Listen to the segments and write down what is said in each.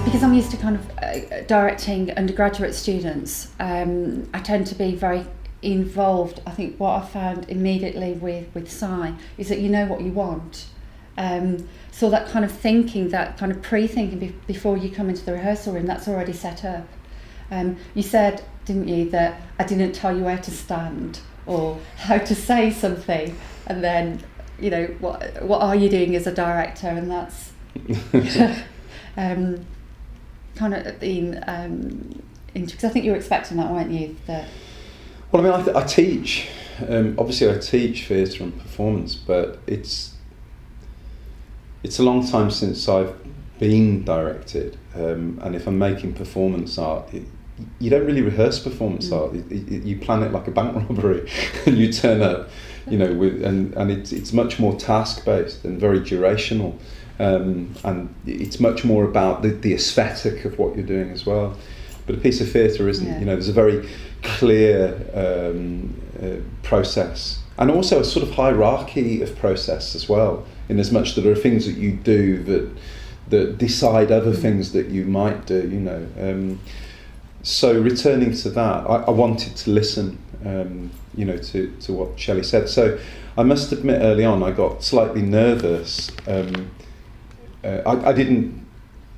Because I'm used to kind of directing undergraduate students, I tend to be very involved. I think what I found immediately with Si is that you know what you want. So that kind of thinking, that kind of pre-thinking before you come into the rehearsal room, that's already set up. You said, didn't you, that I didn't tell you where to stand or how to say something, and then, you know, what are you doing as a director? And that's kind of been because I think you were expecting that, weren't you? That. Well, I mean, I teach. Obviously, I teach theatre and performance, but it's a long time since I've been directed. And if I'm making performance art, you don't really rehearse performance art. You plan it like a bank robbery, and you turn up, you know, and it's much more task based and very durational, and it's much more about the aesthetic of what you're doing as well. But a piece of theatre isn't. Yeah. You know, there's a very clear process, and also a sort of hierarchy of process as well. In as much that there are things that you do that decide other things that you might do. You know. So returning to that, I wanted to listen, you know, to what Shelley said. So I must admit, early on, I got slightly nervous. I didn't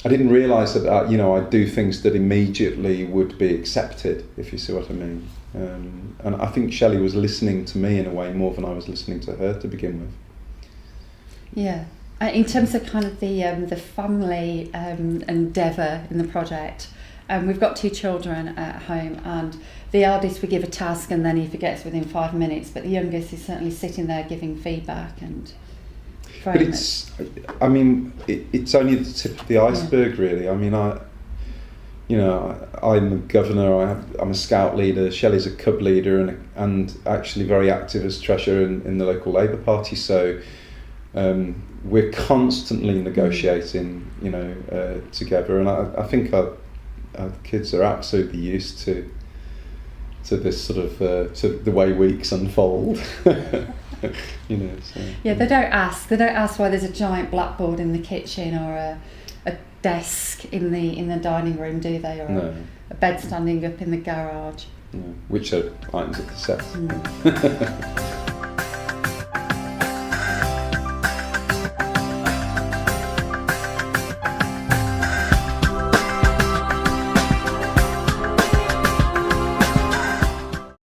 realise that, you know, I'd do things that immediately would be accepted, if you see what I mean. And I think Shelley was listening to me in a way more than I was listening to her to begin with. Yeah. In terms of kind of the family endeavour in the project. We've got 2 children at home, and the eldest we give a task and then he forgets within 5 minutes, but the youngest is certainly sitting there giving feedback and but it's only the tip of the iceberg, really. I mean, I'm a governor, I'm a scout leader, Shelley's a cub leader and actually very active as treasurer in the local Labour Party, so we're constantly negotiating, you know, together, and I think our kids are absolutely used to this sort of to the way weeks unfold. You know. So, yeah, they don't ask why there's a giant blackboard in the kitchen or a desk in the dining room, do they? Or no. a bed standing up in the garage. No. Which are items of the set.